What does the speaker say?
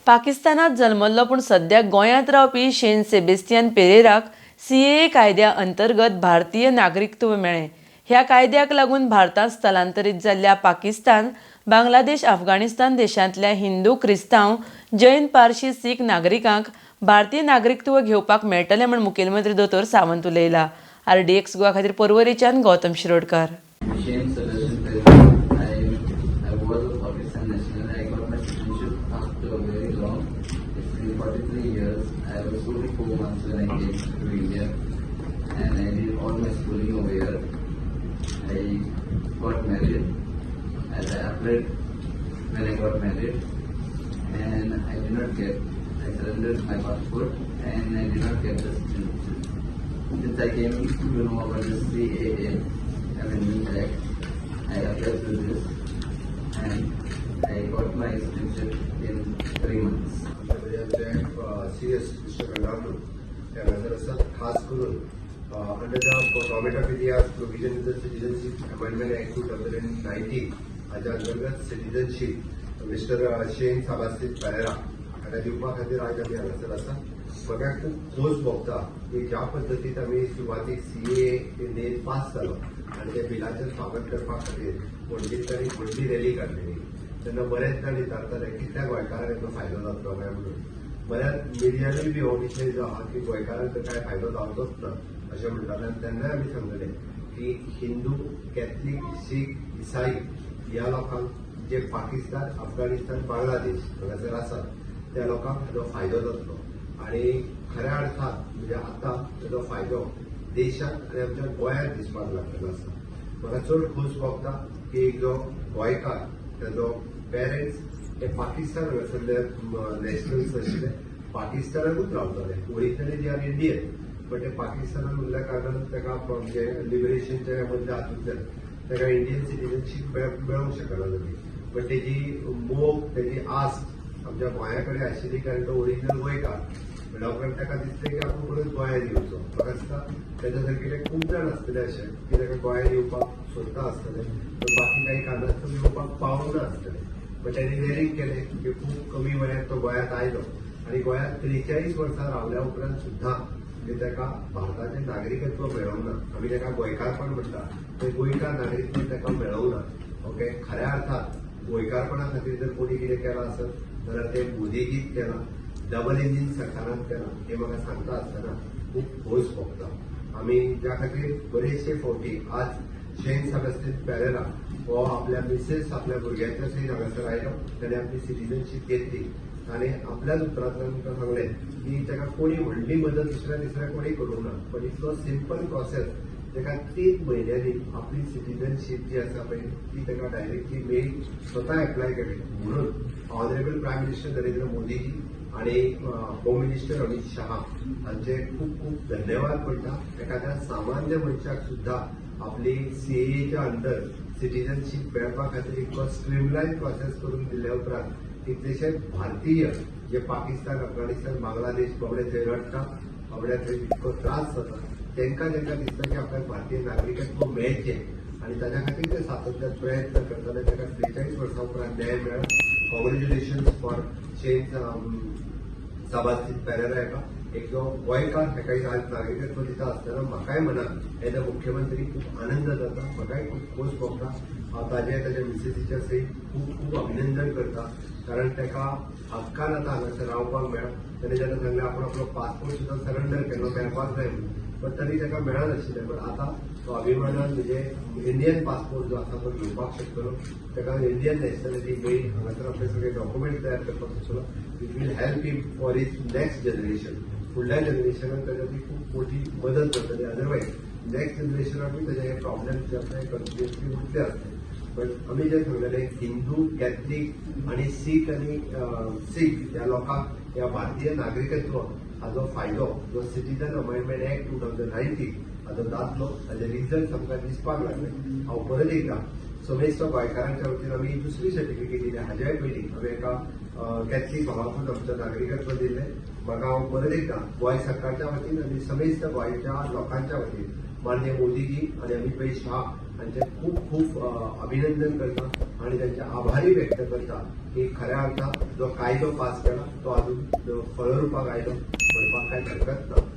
पाकिस्तानात जल्मल्लो पण सध्या गोंयांत रावपी शेन सेबेस्तियन पेरेराक CAA कायद्या अंतर्गत भारतीय नागरिकत्व मेळ्ळें। ह्या कायद्याक लागून भारतांत स्थलांतरीत जाल्ल्या पाकिस्तान, बांगलादेश, अफगाणिस्तान देशांतल्या हिंदू, क्रिस्तांव, जैन, पारशी, सीख नागरिकांक भारतीय नागरिकत्व घेवपाक मेळटलें म्हूण मुखेलमंत्री दोतोर सावंत उलयला। RDX गोवा खातीर पर्वरीच्यान Gautam Shirodkar. I was only 4 months when I came to India, and I did all my schooling over here. I got married, as I applied when I got married, and I did not get. I surrendered my passport, and I did not get the citizenship. Since I came to know about the CAA Amendment Act, I applied to this, and I got my citizenship in 3 months. CS Mr. Gandharnu, खास करून under the Government of India's provision in the Citizenship Amendment Act 2019 हाच्या अंतर्गत citizenship mister शेन सेबेस्तियन पेरेरा हाका दिवपा खातीर आज आमी हांगासर आसा। म्हाका खूब खोस भोगता की ज्या पद्दतीन आमी सुरवातीक CAA बिल पास जालो आनी त्या बिलाचें स्वागत करपा खातीर पणजेंत तांणी व्हडली रॅली काडलेली, तेन्ना बरेच जाण विचारताले कितल्या गोंयकारांक हेचो फायदो जातलो काय म्हणून। बऱ्याच मिडियानूय बी हो विशय जो आहा की गोंयकारांक काय फायदो जावचोच ना अशें म्हणटाले, आनी तेन्नाय आमी सांगलेले की हिंदू, कॅथलीक, सीख, इसाई ह्या लोकांक जे पाकिस्तान, अफगाणिस्तान, बांगलादेश हांगासर आसात त्या लोकांक हाचो फायदो जातलो आनी खऱ्या अर्थान म्हणजे आतां ताचो फायदो देशांत आनी आमच्या गोंयांत दिसपाक लागलेलो आसा। म्हाका चड खोस भोगता की जो गोंयकार ताजो पेरंट्स हे पाकिस्तान हांगासरले नॅशनल्स आशिल्ले, पाकिस्तानाकूच रावताले, originally they are Indian, but ते पाकिस्तानात उरल्या कारणान ताका म्हणजे लिबरेशनच्या मदल्या हातूंतल्यान ताका इंडियन सिटीजनशीप मेळोवंक शकना जाली। बट तेजी मोग, तेजी आस आमच्या गोंया कडेन आशिल्ली कारण तो ओरिजिनल गोंयकार म्हणल्या उपरांत ताका दिसलें की आपूण परत गोंयांत येवचो। म्हाका दिसता तेच्या सारकिले खूब जाण आसतले अशे की ताका गोंयांत येवपाक सोदता आसतले, पण बाकी काही कारणास्तव येवपाक पावूंक ना आसतले। पण त्यांनी डेअरिंग केले की खूप कमी वयात तो गोंयांत आयलो आणि गोंयांत 43 वर्सां रावल्या उपरांत सुद्धा म्हणजे ताका भारताचें नागरिकत्व मेळोंक ना। आमी ताका गोंयकारपण म्हणटा, ते गोंयकार नागरिकत्व ताका मेळोंक ना। ओके, खऱ्या अर्थान गोंयकारपणा खातीर जर कोणी कितें केलां आसत जाल्यार ते मोदीजीच केलां, डबल इंजीन सरकारान केलां, हें म्हाका सांगता आसतना खूब खोस भोगता। आमी ज्या खातीर बरेचशे फावटी आज शेन सेबेस्तियन पेरेरा हो आपल्या मिसेस, आपल्या भुरग्यांच्या सयत हांगासर आयलो, ताणें आपली सिटीजनशीप घेतली आनी आपल्याच उतरांतल्यान तुमकां सांगलें की ताका कोणी व्हडली मदत दुसऱ्या कोणी करूंक ना, पण इतलो सिंपल प्रोसेस ताका 3 म्हयन्यांनी आपली सिटीजनशीप जी आसा पळय ती ताका डायरेक्टली मेल स्वता एप्लाय केली। म्हणून honourable prime minister Narendra Modiji आणि होम मिनिस्टर अमित शहा हांचे खूप खूप धन्यवाद म्हणटा। एखाद्या सामान्य मनशाक सुद्धा आपली CAAच्या अंडर सिटीजनशीप मेळपा खातीर इतलो स्ट्रीमलायन प्रोसेस करून दिल्या उपरांत कितलेशे भारतीय जे पाकिस्तान, अफगाणिस्तान, बांगलादेश बाबडे थंय रडटा, बाबड्या थंय इतको त्रास जाता, तांकां दिसता की आपल्याक भारतीय नागरिकत्व मेळचें आनी ताच्या खातीर ते सातत्यान प्रयत्न करताले। ताका 43 वर्सां उपरांत न्याय मेळ्ळो। कॉंग्रॅच्युलेशन्स फॉर शेन सेबेस्तियन पेरेरा हेका एक जो गोंयकार हेकाय आज नागरिकत्व दिता आसतना म्हाकाय मनाक एज अ मुख्यमंत्री खूप आनंद जाता, म्हाकाय खूप खोस भोगता। हांव ताच्या मिसेसीच्या सयत खूप अभिनंदन करता कारण ताका हक्कान आतां हांगासर रावपाक मेळ्ळा। ताणें जेन्ना सांगलें आपूण आपलो पासपोर्ट सुद्दां सरेंडर केलो, मेळपाक जाय म्हणून, पण तरी ताका मेळनाशिल्लें, पण आतां तो अभिमानान म्हणजे इंडियन पासपोर्ट जो आसा तो घेवपाक शकतलो, ताका इंडियन नॅशनॅलिटी मेळ्ळी, हांगासर आपले सगळे डॉक्युमेंट तयार करपाक शकतलो, it will help him for his next generation. फुडल्या जनरेशनाक ताका ती खूप मोठी मदत जातली, अदरवायज नेक्स्ट जनरेशनाकूय ताजे हे प्रॉब्लेम जे आसा हे कंटिन्युअसली उरले आसले। पण आमी जे सांगलेलें हिंदू, कॅथलीक आनी सीख ह्या लोकांक ह्या भारतीय नागरिकत्व हाचो फायदो जो सिटीजन अमेंडमेंट एक्ट 2019 हाचो जातलो, हाजे रिजल्ट आमकां दिसपाक लागले। हांव परत एकदा समेस्त गोंयकारांच्या वतीन आमी दुसरी सर्टिफिकेट दिली, हाज्याय पयलीं हांवें एका कॅथलीक भावाकूच आमचें नागरिकत्व दिल्लें। म्हाका हांव परत एकदा गोंय सरकारच्या वतीन आनी समेस्त गोंयच्या लोकांच्या वतीन माननीय मोदीजी आनी अमित भाई शाह हांचे खूप खूप अभिनंदन करता आणि त्यांचे आभारी व्यक्त करता की खऱ्या अर्थात जो कायदो पास केला तो अजून फळरूपाक आयलो म्हणपाक कांय हरकत ना.